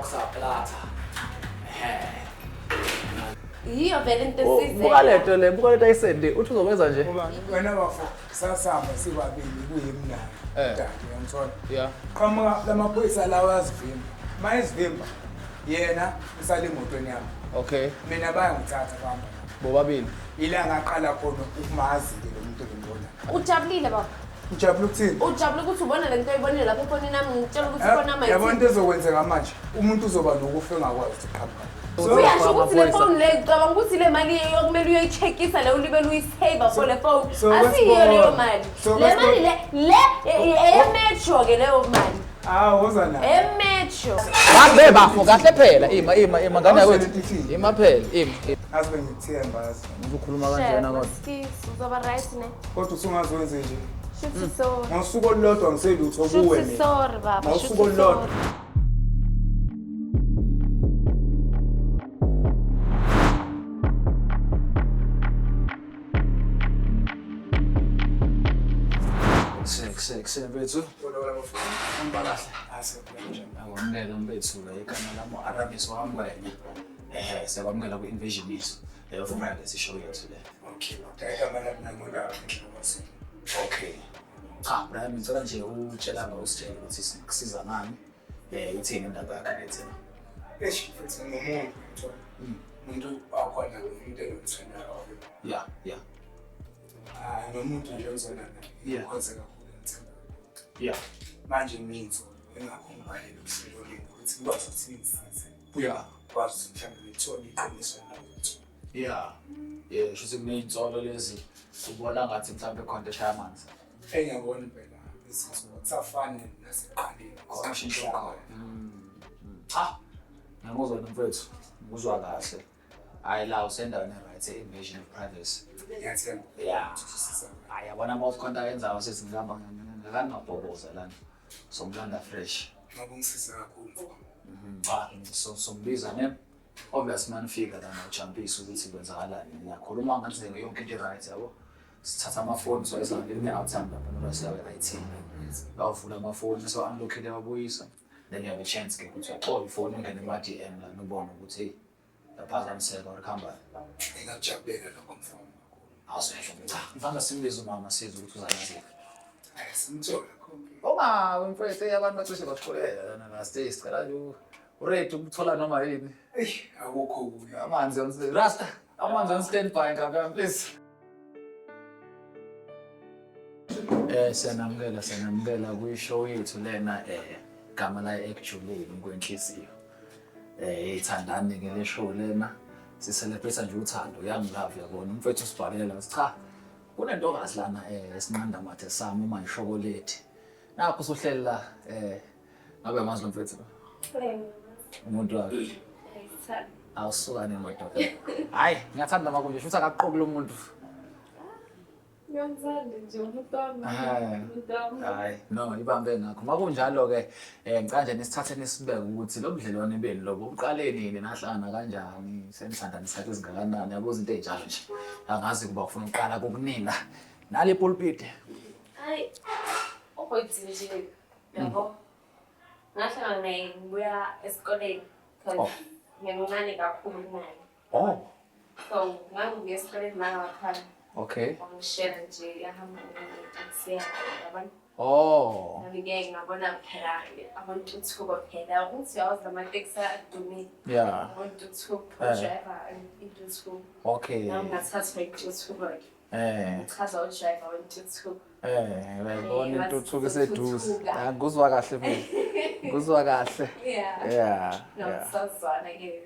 Oxaplata. Yiyo vele into esizele. Buka leto le, buka leto ayisendi. Uthi uzokwenza nje? Ngoba wena bafo sasamba sibabili kuyimnandi. Kanti uyamthola. Yeah. Qhamuka lamaphoyisa lawa azivimba. Mayizivimba yena usale emotweni yami. Okay. Mina bayangithatha bahamba. Bobabili. Ila ngaqala khona ukumazi ke lo muntu engibona. Ujabulile baba. Ujabula ukuthini? Ujabula ukuthi ubona le nto oyibonile lapha efonini nami ngitshela ukuthi khona manje. Yabona into ezokwenzeka manje. Umuntu uzoba nokufa engakwazi ukuqhamuka. Uyasho ukuthi le phone le ngicabanga ukuthi le mali okumele uyoyicheckisa le ulibele uyisave for le phone. Asiyo leyo mali. Le mali le emetro ke leyo mali. Woza la. Emetro. Kahle bafo, kahle phela. Ima ngane yakwethu. Ima phela, ima. Azibe ngithemba yazi. Uzokhuluma kanjena kodwa. Uzoba right ne. Kodwa usungazowenze nje. Shuthi so. Ngosuku olulodwa ngiselutho kuwe Shuthi sorry baba. Ngosuku olulodwa. Kusele bethu. Wona mfana. Umbalahle. Asebenza. Awamukela umbethu la igama lami Aramis wamukela. Sekwamukela ku-invasion yethu. Leyo Friday sishow yethu le. Okay, igama lami namola ngiyabona. Okay. Cha, Brian ngicela nje utshela ngositshela ukuthi sikusiza ngani. Ithini indaba yakhe lethena. Futhi ngomuntu umuntu akhona umuntu engithandayo. Yeah. Nomuntu nje ozona naye. Yeah. Kwenza kakhulu ngithanda. Yeah. Manje ngitho engakhombali uhlelo ukuthi ngikwazi ukuthi ngisize. Yeah. Kwazi mhlawumbe ngithole iqiniso nalutho. Yeah. Shuthi kuney'nsolo lezi ubona ngathi mhlawumbe khona eshaya amanzi. Engiyabona phela isizwe safane naseqaleni. Khona ushintsho khona. Cha. Ngiyakuzwa mfethu. Ngikuzwa kahle. Hayi la usendaweni right invasion of privacy. Ngiyathemba. Yeah. Hayi yabona mawuthi khona yenzayo sesingihamba nganobhoboza lana. Somlanda fresh. Ngabongisiza kakhulu. Sombiza ne. Obvious man figure lana uchampisa ukuthi kwenzakalani. Ngiyakhuluma ngathi yonke into right yabo. Sithatha amafoni so esangene outside lapha noma siyawe IT. Bawuvula amafoni so unlockile wabuyisa. Then you have a chance ke ukuthi uxoxe ifoni ngene ma DM la nobona ukuthi hey yaphazamiseka ukuhamba. Ngingajabulela lokho mfana. Awusho cha. Mfana simbiza umama siza ukuthi uzalazi. Simthola konke. Mfethu abantu bacishe baxolela lana la stage sicela nje uready ukuthola noma yini. Akukho kuya. Amanzi Rasta, amanzi on standby ngapha please. Siyanamukela kwi-show yethu lena gama la actually ngwenhliziyo. Ithandani ke le show lena sicelebrate nje uthando young love yabona umfethu sibhalela cha kunentokazi lana esinqanda mathe sami uma ishokoleti napho sohlela la ngabe amazi lo mfethu umuntu wakhe awusukane madoda hayi ngiyathanda makunje futhi akaqoqula umuntu Ngiyangizanda nje umuntu wami. Hayi no ibambe ngakho makunjalo ke ngicela nje nisithathe nisibeke ukuthi lo budlelwane beni lobo uqale nini nahlangana kanjani senithandana isikhathi esingakanani yabo izinto ezinjalo nje angazi kuba ufuna uqala kokunina nale pulpit Hayi. Okwethu nje yabo. Ngahlangana naye ngibuya esikoleni. Ngiyamncane kakhulu naye. Oh So ngangibuya esikoleni mangakhala. okay Ngishela nje yahamba ngisiya yabona. oh Ngike ngabona phela abantu uthuko phela ukuthi yazi amateksi adumile. yeah Abantu uthuko driver into uthuko. okay Ngingathatha ithuko. Chaza udriver wentuthuko. Bayibona intuthuko eseduze. Ngikuzwa kahle futhi. Ngikuzwa kahle. Yeah. Sasizwana ke.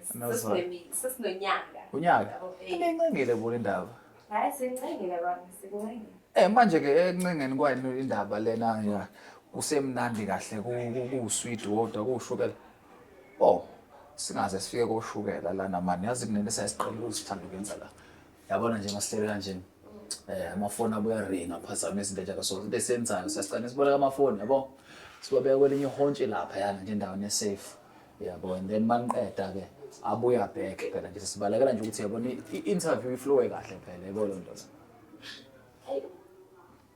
Sesinonyanga. Unyaka. Inencengile bona indaba. Hayi sincengile bani sincengile. Manje ke encengeni kwani indaba lena ya kusemnandi kahle ku-sweet water kushukela. Oh, singaze sifike koshukela lana mani yazi kunene sayisiqala usithanda ukwenza la. Yabona nje masihlele kanje. Amafoni abuya ringa phazama izinto njalo so into esenzayo siyasicela siboleka amafoni yabo. Sibabeka kwelinye ihontshe lapha yana nje endaweni esafe. Yabo and then maniqeda ke abuya back phela nje sibalekela nje ukuthi yabona i-interview iflow kahle phela yebo lo nto.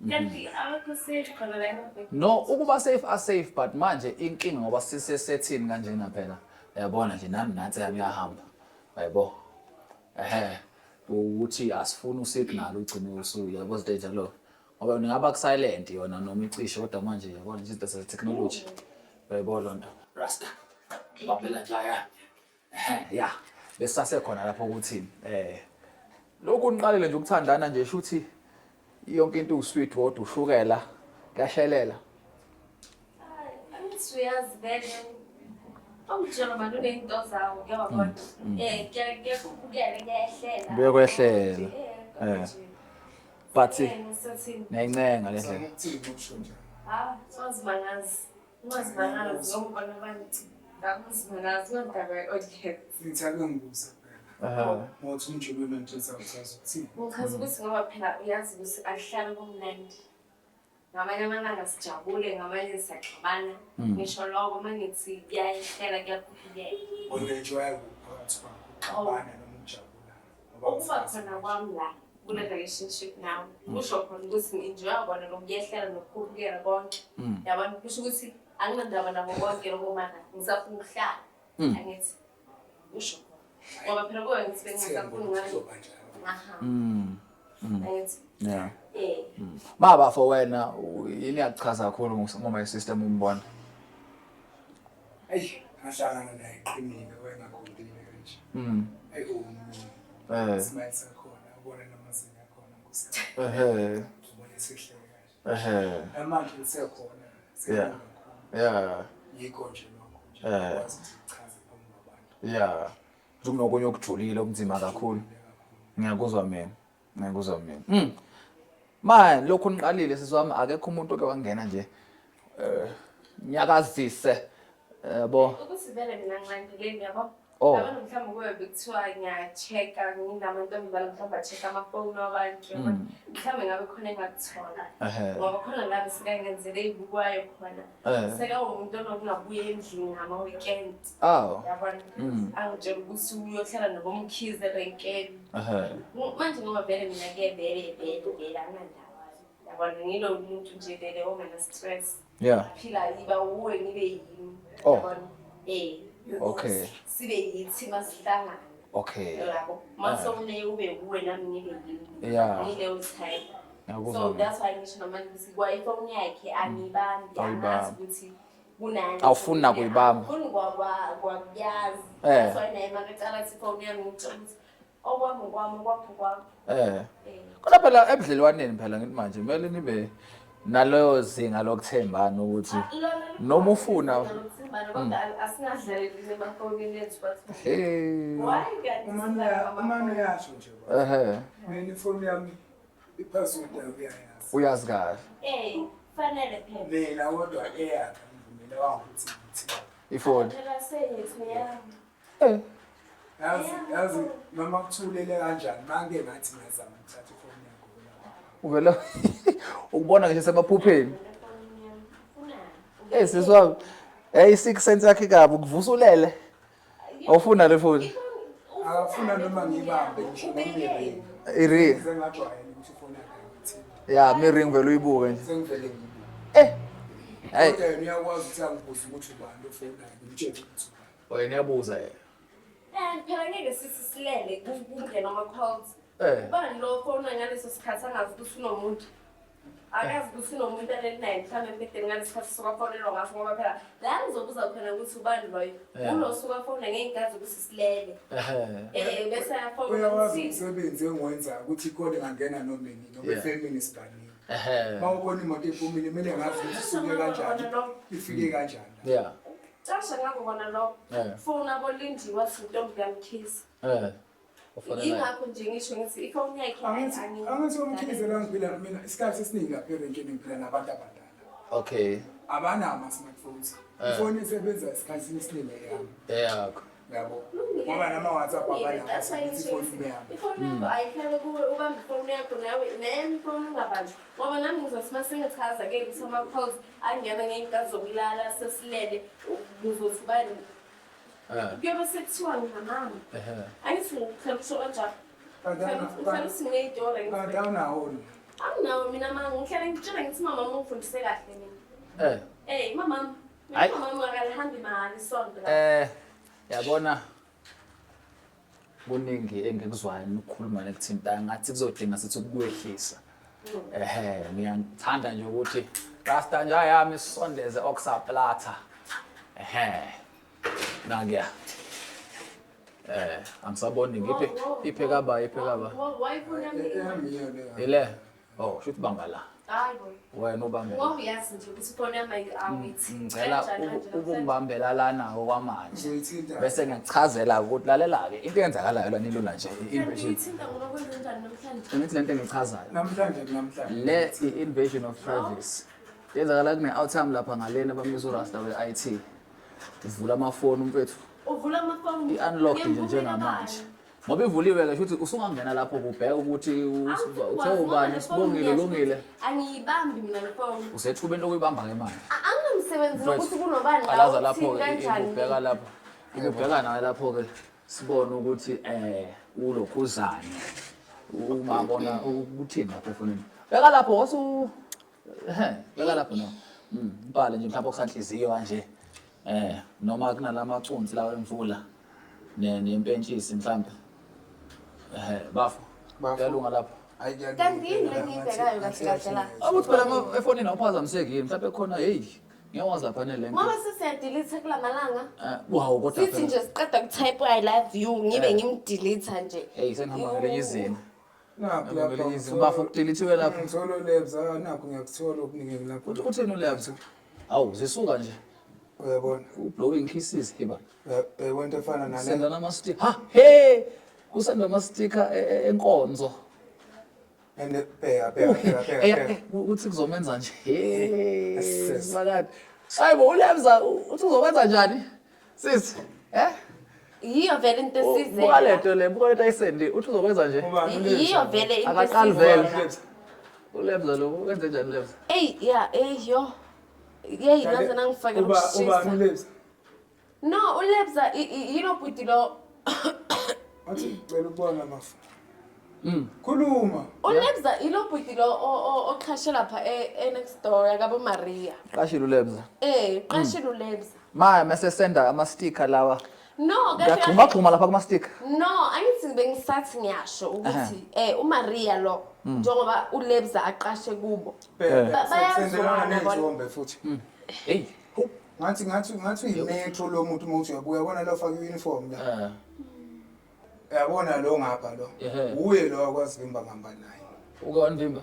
Kanti awukho safe khona la. No ukuba safe are safe but manje inkinga ngoba sisesethini kanjena phela Uyabona nje nami nansi yami yahamba. Yabo. Ukuthi asifuni usignal ugcine usuku yabo stage lo. Ngoba ngingaba ku silent yona noma icishe kodwa manje yabona izinto ze technology. Uyayibona lonto. Rasta. Baphela njaya. Ya. Besasekhona lapho ukuthi lokhu niqalile nje ukuthandana nje shuthi yonke into usweet wodwa ushukela kuyashelela. Angithi vele awutshela abantu nento zawo ngiyabona kuyahlela But nayincenga le ndlela ungazimangazi ngokubona abantu ngakuzimangazi ngondaba audience ngithake ngibuza phela ngothi umjululo nje sawusazi ukuthini ngichaza ukuthi ngoba phela uyazi ukuthi ahlala kumnandi ngamanye amalanga sijabule ngamanye siyaxabana ngisho lokho uma ngithi kuyayihlela kuyaphukile onenjoya phakathi kwakho uxabana noma ujabula ukuba khona kwami la kule relationship now kusho khona ukuthi ngi-enjoya kona lokuyehlela nokuphukela konke yabona kusho ukuthi anginandaba nabo konke lokho mana ngisafuna ukuhlala angithi kusho ngoba phela kuwe ngithi bengingasafuni ngani angithi yeah Baba for wena yini yachaza kakhulu ngoma system umbona ahlangana naye iqinile wena ngokudile kanje smile sakhona ubona namazinga khona ngosini ubona sihle kahle manje usekhona yeah yikho nje lokho nje ukwazi ukuchaza phakathi kwabantu njengokunye okujulile okunzima kakhulu ngiyakuzwa mina manje lokho niqalile siswami akekho umuntu oke wangena nje nyakazise yabo ukuthi vele mina ngilandeleni yabo Oh. abantu mhlawumbe kube bekuthiwa ngiya-check-a nginamantombazane mhlawumbe a-check-a amafoni wabantu mhlawumbe ngabe khona engakuthola ngoba khona la besikangenzele ey'bukwayo khona sekawumuntu onokungabuye endlini ngama-weekend yabona angitshela ukuthi uyohlala nabomkhize erenkeni manje ngoba vele mina-ke vele anginandaba yabona ngilo muntu nje vele ongana-stress aphila yiba uwe ngibe yimi yabona Okay. Sibe yithi masihlangana. Okay. Yabo. Masomne ube kuwe nami ngibe yini. Ngile time. So that's why ngisho noma ngithi kwa ifoni yakhe angibambi angazi ukuthi kunani. Awufuni nakuyibamba. Ufuni kwakuyazi. That's why naye makaqala ukuthi ifoni yami ngicela okwami kwapho. Kodwa phela ebudlelwaneni phela ngithi manje kumele nibe naloyo zinga lokuthembana ukuthi noma ufuna asingadlaleli emafonini ethu but umane yasho nje mina ifoni yami ipassword yayo uyazi kahle fanele phela mina kodwa eyakhe ngivumela wangukuthi ngithini ifoni yazi noma kuthulele kanjani manje ngathi ngiyazama ukuthatha ifoni yakho uvela ukubona ngisho semaphupheni siswami 6 cents yakhe kabi ukuvusulele awufuna le phone akafuna noma ngibambe ngisho ngiyiringi iring sengajwayele ukuthi ifoni yakhe ya miring vele uyibuke nje sengivele ngiyibuke hey kodwa yena uyakwazi ukuthi angibuze ukuthi ubani ofonayo ngimtshele ukuthi ubani wena yabuza phela ngeke sithi silele kungena ama-calls ubani lo fona ngaleso sikhathi angazi ukuthi unomuntu akazi ukuthi unomuntu aleli naye mhlawumbe embedeni ngalesi sikhathi sokafonelwa ngaso ngoba phela la ngizobuza khona ukuthi ubani loyo unosuka fona ngey'nkazi ukuthi silele bese ayafona uyawazi umsebenzi engiwenzayo ukuthi ikole ngangena noma nini noma i-feminist baningi uma ubona imoto ephumile kumele ngazi ukuthi isuke kanjani ifike kanjani Tasha ngako kona lo phone abolindiwe wathi intombi kamkhisi yingakho nje ngisho ngithi ifoni yakhe angithi umkhize la ngiphila mina isikhathi esiningi lapha erenkeni ngiphila nabantu abadala abanawo ama-smartphones ifoni isebenza esikhathini esiningi yakho yabo ngoba nama-WhatsApp abanawo ifoni yami ifoni yakho ayihlale kuwe ubambe ifoni yakho nawe nefoni ungabanje ngoba nami ngizothi uma sengichaza-ke ukuthi ama-calls angena ngey'nkathi zokulala sesilele ngizothi bani kuyobe sekuthiwa nginamama angithi ngihlala kusho kanjalo ngihlala ukuthi nginey'tori kanti awunawo anginawo mina mama ngihlala ngitshela ngithi mama ungifundise kahle mina mamami akalihambi mahhala isonto Yabona kuningi engikuzwayo ukukhuluma nekuthinta ngathi kuzodinga sithi ukwehlisa. Ngiyangithanda nje ukuthi rasta nje yami sisondeze oxaplata. Nangiya. Angisaboni ngiphi ipheka ba. Ile. Oh, shothi bamba la. Hayi boy. Wena ubambe. Ngoba uyazi nje ukuthi phone yami awithi. Ngicela ukungibambela lana okwamanje. Bese ngiyakuchazela ukuthi lalela ke into eyenzakalayo lana ilula nje invasion. Ngithinta ngoba kwenza njani namhlanje? Ngithi lento engichazayo. Namhlanje. Le invasion of privacy. Yenzakala kune outtime lapha ngalena bamisa uRasta we-IT. Uvula amafoni umfethu. Uvula amafoni. I-unlock nje njengamanje. Ngoba ivuliwe ke futhi usungangena lapho kubheka ukuthi uthe ubani sibongile ulungile. Angiyibambi mina le phone. Usethubeni lokuyibamba ngemali. Anginomsebenzi nokuthi kunobani la. Alaza lapho ke ubheka lapho. Ubheka nawe lapho ke sibone ukuthi ulokhuzane. Uma bona ukuthini lapho efonini. Beka lapho wasu beka lapho no. Mbale nje mhlawumbe okusanhliziyo kanje. Noma kunalamacunzi lawa emvula nempentshisi mhlawumbe. Bafu. Yalunga lapho. Kanti yini le ngiyibhekayo kahle la? Ukuthi phela efonini awuphazamiseki yini mhlawumbe khona ngiyawazi lapha nele. Ngoba sesiyadelete kulamalanga. Wow kodwa Sithi nje siqeda ukutype I love you ngibe ngimdelete nje. Hey senihamba ngelenye izinto. Nakho lapha Bafu kudeletiwe lapho. ngithola labs nakho ngiyakuthola okuningi lapho. Utheni ulabs? Awu zisuka nje. Uyabona. Blowing kisses hiba. Wento efana nale. Senda nama stick. Ha usenda ama sticker enkonzo. And bheka. Uthi kuzomenza nje. Sakade. Hayibo ulebza uthi uzokwenza njani? Sisi, Yiyo vele into esize. Buka lento le, buka lento ayisendi, uthi uzokwenza nje. Yiyo vele into Akaqali esize. vele. Ulebza lo, wenze njani ulebza? Yo. Yey naze nangifakela ukushisa. Ubani labs? No, ulebza yilo bhuti lo. Athi cela ukubona mafu. Khuluma. Ulebza yilo bhuti lo oqhashe lapha next door yakabo Maria. Qashile ulebza. Qashile ulebza. Mase senda ama sticker lawa. No, Ngiyaqhuma lapha kuma sticker. No, angithi bengisathi ngiyasho ukuthi uMaria lo njengoba ulebza aqashe kubo. Bayazwana nezombe futhi. Hey. Ngathi uyimetro lo muntu umuntu uyabona lo faka uniform la. Uyabona lo ngapha lo. Uye lo akwazivimba ngihamba naye. Uke wanivimba?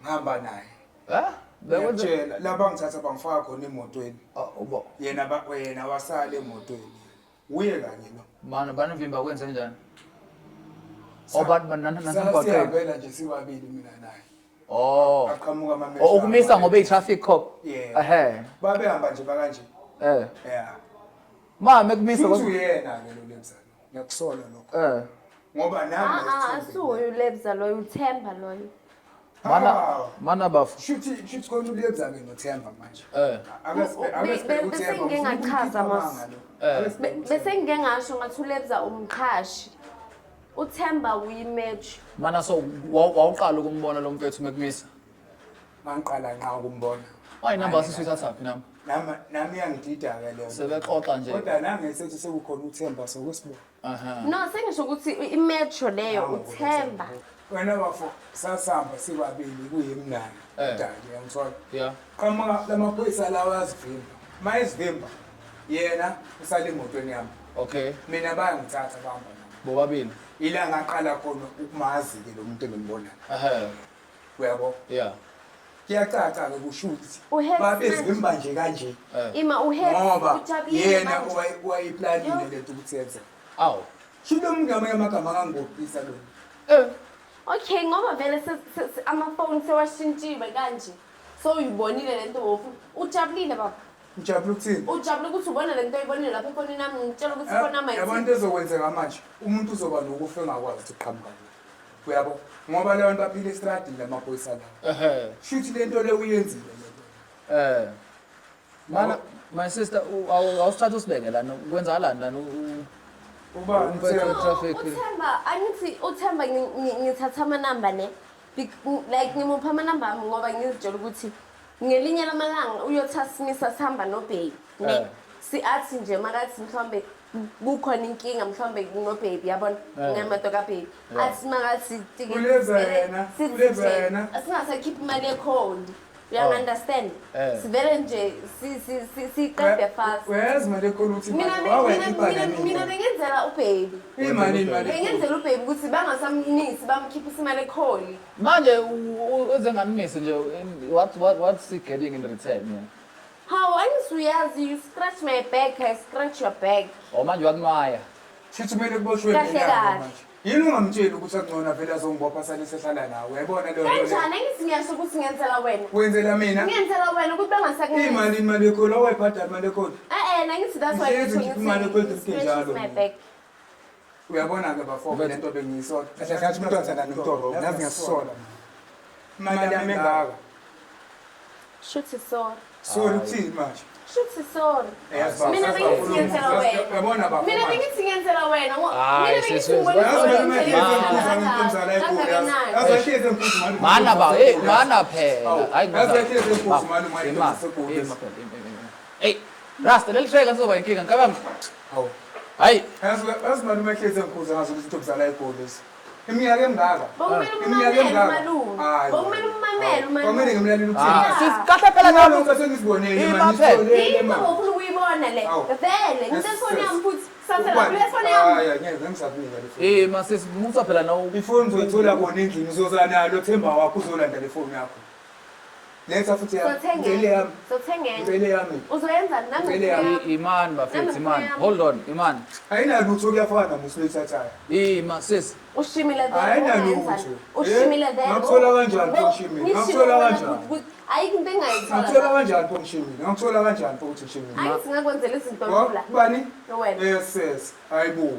Ngihamba naye. Bekutshela lapha ngithatha bangifaka khona emotweni. Ubo. Yena wasala emotweni. Uye kanye lo. Mana banivimba kwenze njani? Obantu nanibaqela. Siyabela nje sibabili mina naye. Aqhamuka ama Ukumisa ngoba i-traffic cop. Babehamba nje bakanje. Mekumisa Futhi uyena ke lo lebza. Ngiyakusola lokho. Ngoba nami asuye ulebza loyo uThemba loyo. Mana bafu. Shuthi khona ulebza ke noThemba manje. Bese ngingachaza mos. Bese ngingasho ngathi ulebza umqhashi. uThemba uyimatch. Mana so wawuqala ukumbona lo mfethu mekumisa. Mangiqala nqa ukumbona. Number sisithathaphi nami? Nami yangidida ke leyo. Sebexoxa nje. Kodwa nami ngisethi sekukhona uThemba sokwesibona. No, sengisho ukuthi imetro leyo uThemba. Wena bafo sasamba sibabili kuyimnani. Dali ngiyangithola. Yeah. Qhamuka lamaphoyisa lawa yazivimba. Mayizivimba yena usale emotweni yami. Okay. Mina bayangithatha bahamba nami. Bobabili. Ila ngaqala khona ukumazi ke lo muntu engimbona. Uyabo? Yeah. Kuyacaca ke kusho ukuthi Uhead babezivimba nje kanje. Ima uhead ujabulile yena wayiplanile lento ukuthi yenze. Awu. Shilo umngame amagama kangobisa lo. Okay, ngoba vele amafoni sewashintshiwe kanje. So uyibonile lento wofu. Ujabulile baba. Ujabula ukuthini? Ujabula ukuthi ubona lento oyibonile lapha efonini nami ngitshela ukuthi khona manje. Yabantu ezokwenzeka manje. Umuntu uzoba nokufa engakwazi ukuqhamuka. Uyabo? Ngoba le bantu baphila estradini lamaphoyisa la. Shuthi lento le uyenzile lento. Mana my sister awusithatha usibeke lana kwenzakalani lana uba traffic. uThemba angithi uThemba ngithatha ama number ne like ngimupha ama number ngoba ngizitshela ukuthi ngelinye lamalanga uyothasimisa sihamba noBay ne athi nje makathi mhlawumbe kukhona inkinga mhlawumbe no baby yabona ngamato ka baby athi makathi asingasakhipha imali ekholi uyangi-understand sivele nje siqede fast uyazi imali ekholi ukuthi mina bengenzela ubaby bengenzela ubaby ukuthi bangasamnisi bamkhiphisa imali ekholi manje uzengamnisi nje what's he getting in return yeah? How angisuyazi you scratch my back I scratch your back manje wakunwaya shithi kumele kuboshwe manje yini ungamtsheli ukuthi akungona vele azongibopha sale sehlala nawe uyayibona leyo kanjani engisinyasho ukuthi ngenzela wena wenzela mina ngenzela wena ukuthi bangasakunisi imali ekholi awayibhadala imali ekholi nangithi that's why imali ekholi scratch my back uyabona-ke bafo lento bengiyisona kahle kathi umuntu angisana nomtoro nazi ngiyasisola imali yami engaka shuthi sorry sorry uthini manje shuthi sorry mina bengithi ngenzela wena mina bengithi ngenzela wena mana phela hey rasta lelisheka sizoba inkinga ngicabanga hayi yazi malume ehlezi enkhuza ngazo ukuthi intobuzala egolisi iminyaka emingaka bokumele umamele kwamele ngimlaleli ukuthini sikahle phela ngalokho sengisibonele ngofuna ukuyibona le vele ngisefoni yami futhi sasela kule foni yami ngeke ngisakunika masisimusa phela nawo ifoni uzoyithola bona endlini uzozanalo themba wakho uzolanda le foni yakho letha futhi ngicele yami uzoyenza nami imani bafethu imani hold on imani ayinalutho kuyafana musuleyithathayo sis ushimile ayinalutho ushimile ngakuthola kanjani poshimile ngakuthola kanjani ayikho into engayithola ngakuthola kanjani poshimile ngakuthola kanjani poshimile ayisingakwenzela izinto lula bani wena yes hayibo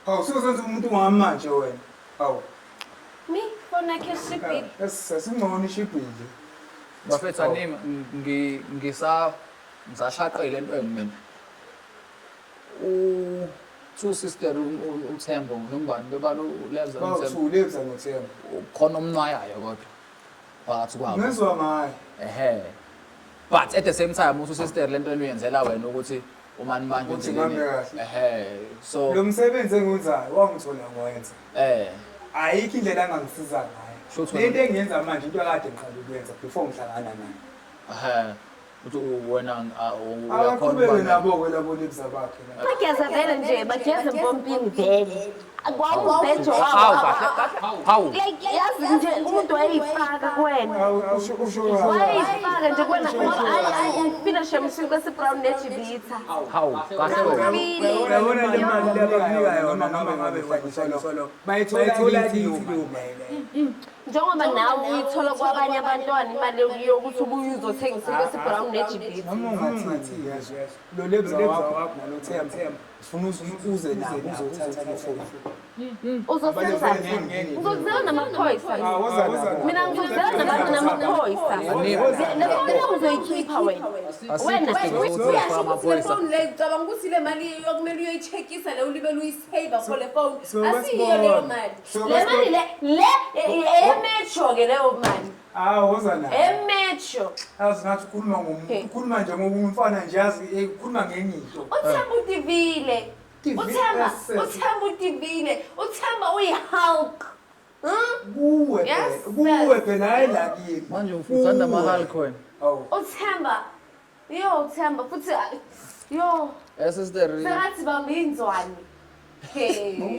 hawu sozenza umuntu ngamanje wena hawu mi fona yakhe shipile singcono ishibhile bafethu animi ngisashaqile into engimina two sister uThembo ngingubani bebalo uleza uleza noThembo khona omnwayayo kodwa phakathi kwabo ngizwa ngayo but at the same time usister lento uyenzela wena ukuthi umani manje uthini so lo msebenzi engiwenzayo wangithola ngoyenza ayikho indlela angangisiza ngayo lento engiyenza manje into akade ngiqala ukuyenza before ngihlangana naye uthi wena uyakhona nabo labo lebza bakhe bageza vele nje bageza empompini vele akwawubhejo hawu like yazi nje umuntu wayifaka kuwena wayifaka nje kuwena finish emsiko se-brown nejibitha hawu kahle wena uyabona le mali abakunika yona noma ngabe solo bayithola njengoba nawe uyithola kwabanye abantwana imali yokuthi ubuye uzothengisa into se-brown nejibitha noma ungathi lo lebza wakho noThembo ufuna uze nabo uzothatha ifoni uzosenzani ngizokuzela namaphoyisa mina ngizokuzela nabantu namaphoyisa lefoni yami uzoyikhipha wena uyasifoni le cabanga ukuthi le mali yokumele uyoyi-check-isa le ulibele uyisave for le phone asiyiyo leyo mali le mali le emetro-ke leyo mali wozana emetro yazi ngathi ukhuluma nje ngoba umfana nje yazi ukhuluma ngenye into uThemba utivile uThemba utivile uThemba uyi-Hulk kuwe phela hayi lakini manje ufuthanda ama-Hulk wena uThemba uThemba futhi yo sister sengathi bamba inzwane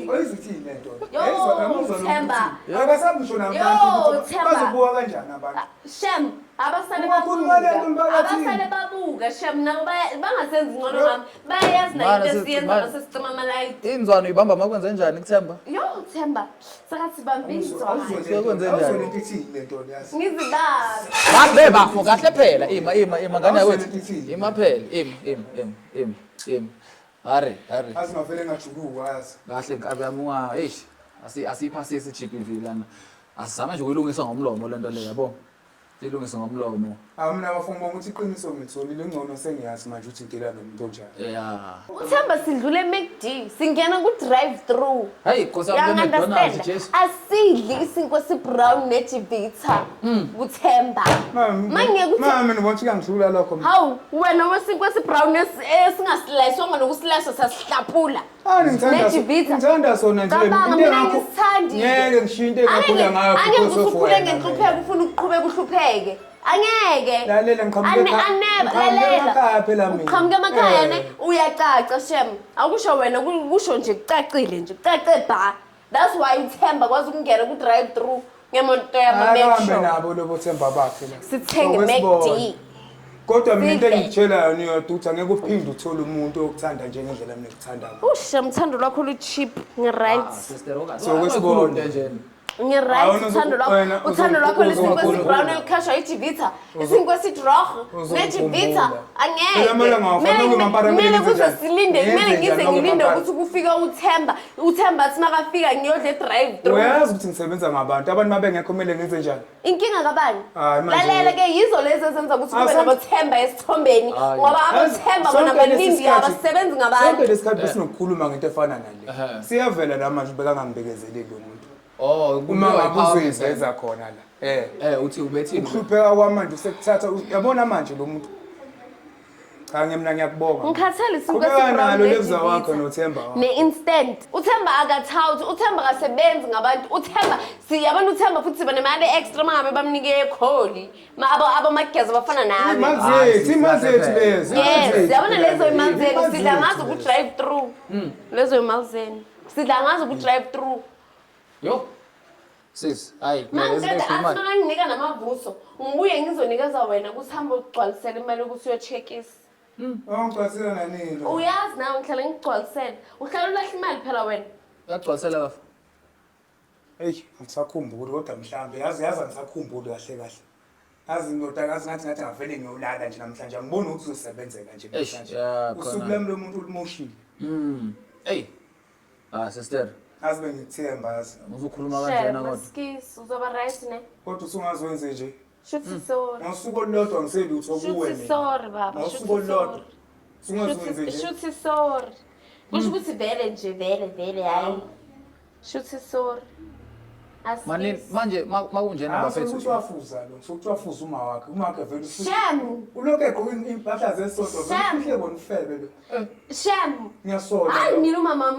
oyizithini lento Themba akasabisho nabantu bazobuka kanjani abantu Shem abasale babuka Shem nabo bangasenzi ngcono ngami bayayazi na into esiyenza nasesicima amalayithi inzwana uyibamba makwenze njani kuThemba Themba sengathi bamba inzwane sekwenze njani lento ithini lento yazi ngizibaba babe bafo kahle phela ima ngane yakwethu ima phela im Hare azingavele ngajuluka yazi kahle nkabi yami asiyiphasisi GBV lana asizame nje ukuyilungisa ngomlomo lento le yabo silungise ngomlomo Mina bafuna ukuthi iqiniso ngitholile ngcono sengiyazi manje ukuthi ngidela nomuntu onjani. Yeah. uthemba sidlule eMcD singena ku-drive through Hey, because I'm going to McDonald's, Jess. asidli isinkwa esibrown nejivita uthemba mangeke uthi Mama mina ubona uyangihlula lokho. hawu wena wesinkwa esibrown esingasilayiswanga nokusilayiswa sasihlapula Ngithanda sona nje Cabanga, mina ngisithandi. Ngeke ngishiye into engakhula ngayo. angeke usukhule ngenhlupheko ufuna ukuqhubeka uhlupheke angeke Lalela lalela phela mina. uqhamuke emakhaya ne uyacaca shem akusho wena kusho nje kucacile nje kucace ba that's why uthemba kwazi ukungena ku-drive through ngemoto Ahambe yama-metro nabo lobo Themba bakhe la. sithenge McD Kodwa mina into Sidle. engitshelayo niyodutha ngeke uphinde uthole umuntu okuthanda njengendlela mina ngikuthandayo. ushem uthando lwakho lu-cheap ngi-right Sister, okay. So, wesibona. ngi-right Wena uthando lwakho lesinkwa uzokhuluma. esibrown elikhashwa ijivita isinkwa esidrogo nejivita Phela kumele ngawafuna ukumaparameli kumele kuze njani? silinde kumele Yenze ngize njani ngilinde ngokumaparameli? ukuthi kufika uthemba athi makafika ngiyodla e-drive through Uyazi ukuthi ngisebenza ngabantu abantu mabengekho kumele ngenze njani? inkinga kabani Hayi, manje- lalela-ke yizo lezi ezenza ukuthi kube nabothemba esithombeni ngoba abothemba bona Sonke lesi baningi sikhathi- abasebenzi Sonke ngabantu lesikhathi besinokukhuluma ngento efana nale. Siyavela la manje bekangangibekezeleli lo muntu. Oh, Uma ngabe uzoyiveza khona la. uthi ubethini? Ukuhlupheka kwamanje usekuthatha yabona manje lo muntu. Cha mina ngiyakubonga. ngikhathele isinkwa Qhubeka nalo lekuza wakho esibrown noThemba wakho. ne-instant uthemba akathawuthi uthemba kasebenzi ngabantu uthemba siyabona uthemba futhi siba nemali extra mangabe bamnike kholi abamageza bafana nawe Imali zethu lezi. yes yabona lezo imali zenu sidla ngazo ku-drive through lezo imali zenu sidla ngazo ku-drive through Yo. Sis, hayi, manje asimanganginika namavuso ngibuye ngizonikeza wena ukuthi hambe ukugcwalisela imali yokuthi uyo-check-isa Ongicwasela nanini. uyazi nawe ngihlala ngigcwalisele uhlala ulahla imali phela wena Uyagcwalisela kafa. Hey, ngisakhumbula kodwa mhlambe yazi angisakhumbuli kahle kahle. Yazi ngathi ngavele ngiyolala nje namhlanje angiboni ukuthi uzosebenzeka nje namhlanje. yeah, Usuku khona. lami lo muntu ulimoshile. Hey. Sister, Yazi bengithemba yazi. uzokhuluma kanjena kodwa. maskisi uzoba right ne Kodwa usungazowenze nje. shuthi sorry Ngosuku olulodwa ngiselutho kuwe shuthi sorry baba Ngosuku olulodwa. Usungazowenze nje. shuthi sorry kusho ukuthi vele nje vele hayi shuthi sorry Manje makunjena bafethu. Ukuthi wafuza lo, sokuthi wafuza uma wakhe vele usuku. shem Ulokhu egqoka impahla zesonto Shem. vele bona ufebe lo. shem Ngiyasola. hayi mina umama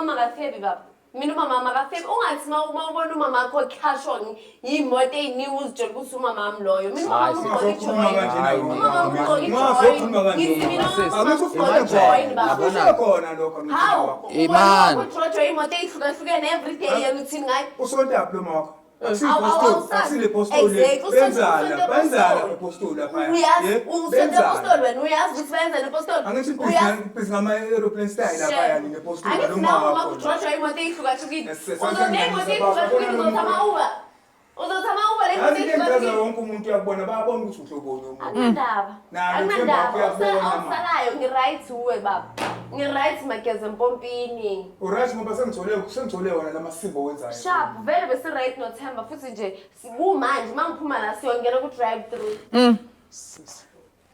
makafebi baba mina umama makafebi ungathi uma ubona umama akho ekhashwa yimoto ey'ningi uzitshela ukuthi umama wami loyo mina umama wami ugqoka Uzokhuluma ijoyini kanjena umama wami ugqoka Ungazokhuluma ijoyini kanjena. ngithi mina umama wami Akuthi ugqoka ufake ijoyini khona. baba Ufake khona lokho mthina hawu wakho. Iman. udrojwa imoto ey'hlukahlukene everyday yena uthini ngayo Usonta lo makho. Awusazi. Asile postoli. Exactly, usonta Benzala apostoli. ipostoli lapha. uyazi usonta apostoli wena uyazi ukuthi benza nepostoli Angithi uyazi ibhizinisi ngama-aeroplane style lapha yani nepostoli angithi noma nawe uma wakho. kudrojwa imoto ey'hlukahlukile Yes, uzonemoto ey'hlukahlukile uzothama uba Yazi into engichaza le wonke umuntu uyakubona bayabona ukuthi uhloboni umuntu. akunandaba Nalo akunandaba Themba uyakubona mama. awusalayo ngi-right uwe baba ngi-right mageza empompini Uright ngoba sengithole wona lamasiko wenzayo. sharp vele besi-right nothemba futhi nje kumanje uma ngiphuma la siyongena ku-drive through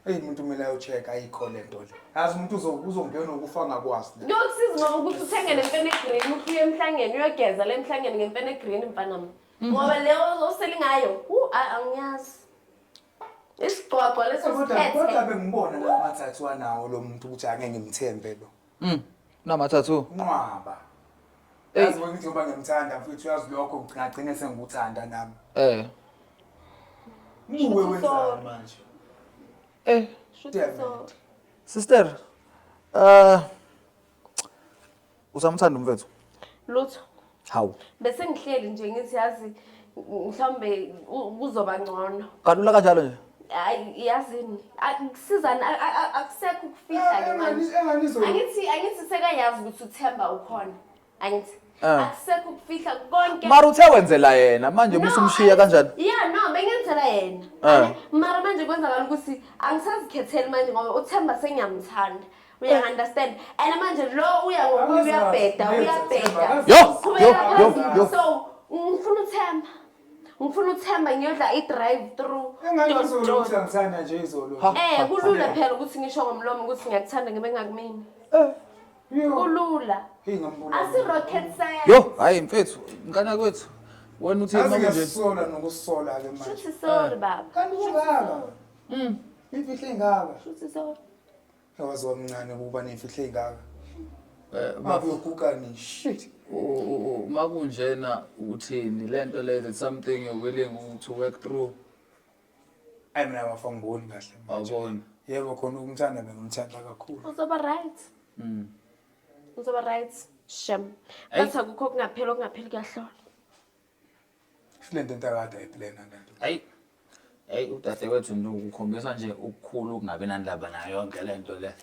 Hey umuntu kumele ayo-check ayikho le nto le. Yazi umuntu uzongena ukufa ngakwazi. kuyokusiza ngoba ukuthi uthenge lempene green uthi uye emhlangeni uyogeza le mhlangeni ngempene green mfanami ngoba le oseli ngayo angiyazi isigcwagcwa leso Kodwa siphethe bengibona la mathathu anawo lo muntu ukuthi angeke ngimthembe lo. Namathathu. Unqwaba. Yazi wena ukuthi ngoba ngimthanda futhi uyazi lokho ngagcina sengikuthanda nami. Uwe wenzani manje? Shuthi so Sister, usamthanda umfethu? lutho Hawu. bese ngihleli nje ngithi yazi mhlawumbe kuzoba ngcono Kalula kanjalo nje. hayi yazini akusizani akusekho ukufihla manje angithi sekayazi ukuthi uthemba ukhona angithi akusekho ukufihla konke Mara uthe wenzela yena manje umsumshiya kanjani? yeah no bengenzela yena mara manje kwenzakala ukuthi angisazikhetheli manje ngoba uthemba sengiyamthanda uya-understand and manje lo uya ngokuya uyabheda Yo. so ngifuna uthemba ngifuna uThemba ngiyodla i-drive through. Engangizolo ukuthi angithanda nje izolo. Kulula phela ukuthi ngisho ngomlomo ukuthi ngiyakuthanda ngibe ngakumini. Kulula. Asi rocket science. Yo, hayi mfethu, ngana kwethu. Wena uthi manje ngiyasola nokusola ke manje. Shuthi sorry baba. Kanti ungaka? Imfihlo engaka. Shuthi sorry. Yawazi wamncane kuba nemfihlo engaka. Babuyoguga shit. Makunjena uthini lento le that something you're willing to work through. Hayi mina bafanga ngiboni kahle manje. Awubona. Yebo khona ukumthanda ngimthanda kakhulu. Uzoba right. Uzoba right. Shem. Bathi akukho kungapheli okungapheli kuyahlola. Silento ntakade ayiplana lento. Hey udadewethu nje ukukhombisa nje ukukhulu ukungabe nandaba nayo yonke lento le.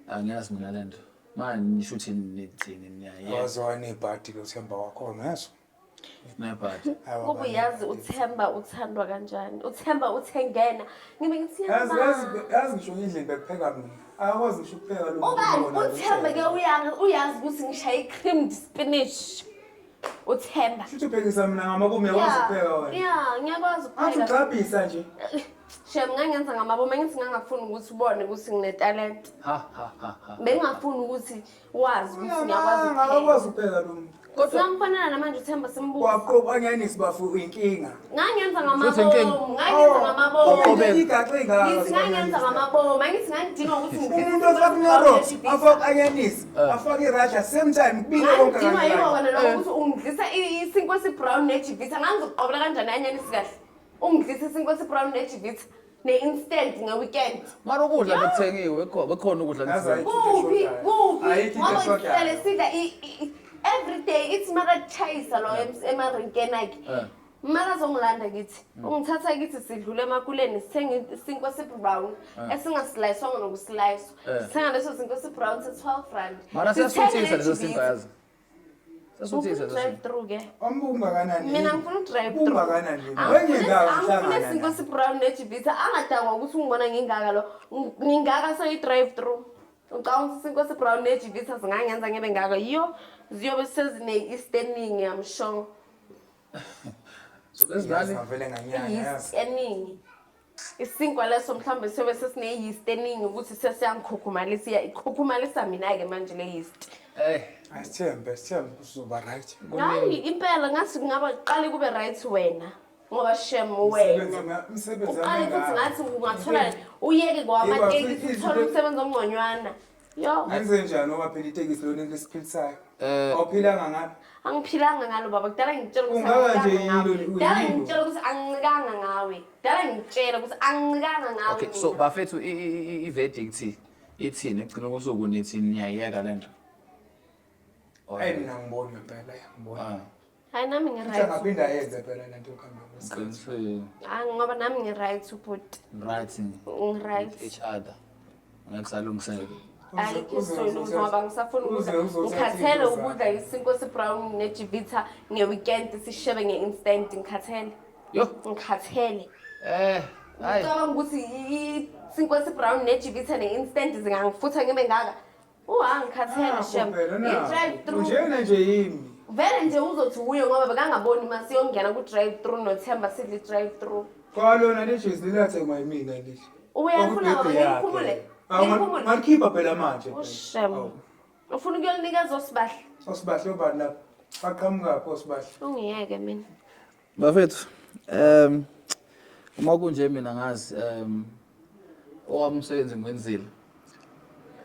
Angiyazi mina lento. Manje nisho uthi nithini niyaye. Wazwana ibhadi lo Themba wakhona yazo. Nebhadi. Kuba uyazi uThemba uthandwa kanjani. uThemba uthengena. Ngibe ngithi yazi ngisho indlela bekupheka mina. Akwazi ngisho ukupheka lo muntu. uThemba ke uyazi ukuthi ngishaya i-creamed spinach. uThemba. Futhi uphekisa mina ngamabomu yakwazi ukupheka wena. Yeah, ngiyakwazi ukupheka. Athi uxabisa nje. Shem ngangenza ngamabomu ngithi ngangafuni ukuthi ubone ukuthi nginetalent. Bengafuni ukuthi wazi ukuthi ngiyakwazi ukupheka. Ngakwazi ukupheka lo muntu. Kodwa ngikufanele namanje uThemba simbuza. Waqoqa anyanisi bafu inkinga. Ngangenza ngamabomu. Igaxe ingaka. Ngangenza ngamabomu. Ngithi ngidinga ukuthi umuntu ofaka iRox, afaka anyanisi, afaka iRussia same time kubile konke kanjani. Ngidinga yibo wena ukuthi ungidlisa isinkwa esibrown nejivita ngangizoqobela kanjani anyanisi kahle. Ungidlisa isinkwa esibrown nejivita ne-instant nge-weekend. Mara ukudla bekuthengiwe bekhona ukudla ngizwe. Kuphi? Ngoba ngihlele sidla every day it's mara chaser lo emarenkeni akhe. Mara zongilanda kithi. Ungithatha kithi sidlule emakuleni sithenga isinkwa esibrown esingaslicewanga nokuslice. Sithenga leso sinkwa esibrown se-R12. Mara siyasuthisa leso sinkwa yazi. Siyasuthisa drive through ke. Umbumba kanani? Mina ngifuna drive through. Umbumba kanani? Wengingaka ngifuna isinkwa esibrown nejivita angadangwa ukuthi ungibona ngingaka lo. Ngingaka so i-drive through. Ucabanga ukuthi isinkwa esibrown nejivita singangenza ngibe ngaka yiyo ziyobe sezine-eastening I'm sure. So lesingane ngavele nganyanga yazi. Eningi. Isinkwa leso mhlambe siyobe sesine-yeast eningi ukuthi sesiyangikhukhumalisisa ikhukhumalisa mina ke manje le yeast. Asithembe uzoba right. Hayi impela ngathi kungaba qali kube right wena. Ngoba shem wena. Umsebenzi Uqale ukuthi ngathi ungathola uyeke kwamatekisi uthola umsebenzi omngconywana. Yo. Yenze njani ngoba phela itekisi lona lesiphilisayo? Awuphilanga ngapha? Angiphilanga ngalo baba kudala ngitshela ukuthi kudala ngitshela ukuthi angicikanga ngawe. Kudala ngitshela ukuthi angicikanga ngawe. Okay, so bafethu i-verdict ithini egcina kosuku nithi niyayeka lento? Hayi mina ngiboni phela ngibona. Hayi nami ngi-right. Ngaphinda yenze phela lento yokuhamba Qinisile. Ngoba nami ngi-right ubhuti. Right. Ngi-right. Each other. Ngisalungiseka. Ayikho ngoba ngisafuna ngikhathele ukudla isinkwa esibrown nejivita nge-weekend sishebe nge-instant ngikhathele. Yo, ngikhathele. Hayi. Ngicabanga ukuthi isinkwa esibrown nejivita ne-instant zingangifutha ngibe ngaka. Ngikhathele shem. I-drive through. Njena nje yimi. Vele nje uzothi uye ngoba bekangaboni uma siyongena ku-drive through noThemba sidle i-drive through. Kwalona lejezi lilathe mayimina lithi. Uyafuna baba ngikukhumule. Ngikhipa phela manje. Shem. Ufuna ukuyolinikeza osibahle? Osibahle obani lapha? Aqhamuka pho osibahle. Ungiyeke mina. Bafethu, uma kunje mina ngazi owami umsebenzi ngiwenzile.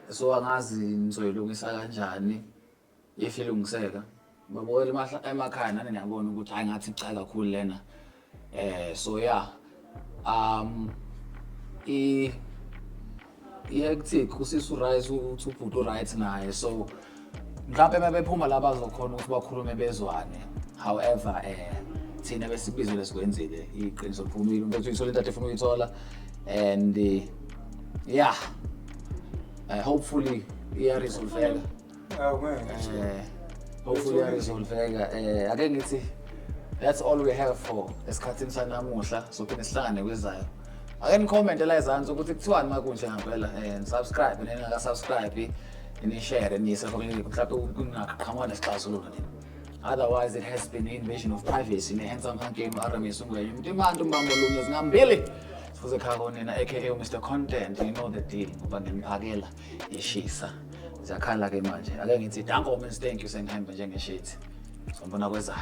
So angazi nizoyilungisa kanjani if ilungiseka. Babona emakhaya nani ngiyabona ukuthi hayi ngathi icala kakhulu lena. So yeah. Hectic usisi uRice uthi ubhuti right naye so mhlawumbe mabephuma la bazokhona ukuthi bakhulume bezwane. However thina besibizwe lesikwenzile iqiniso liphumile umuntu uyithola into efuna uyithola and yeah hopefully iyaresolveka. Hopefully iyaresolveka. Ake ngithi that's all we have for esikhathini sanamuhla so phela sihlangane kwezayo. Ake ni-comment la ezansi ukuthi kuthiwani makunje ngempela subscribe nengaka subscribe ni share niyise community mhlawumbe kunaqhamuka nesixazululo nini. Otherwise, it has been invasion of privacy. Ne-handsome game Aramis Ungwe. Demand Mbambo Lunas Ngambili. Fuze Kagonina, aka Mr. Content, you know the deal. Ubangin Pagela, Ishisa. Zakala ke manje. Ake ngithi danko mens thank you sengihamba njenge shit. Sombona kwezayo.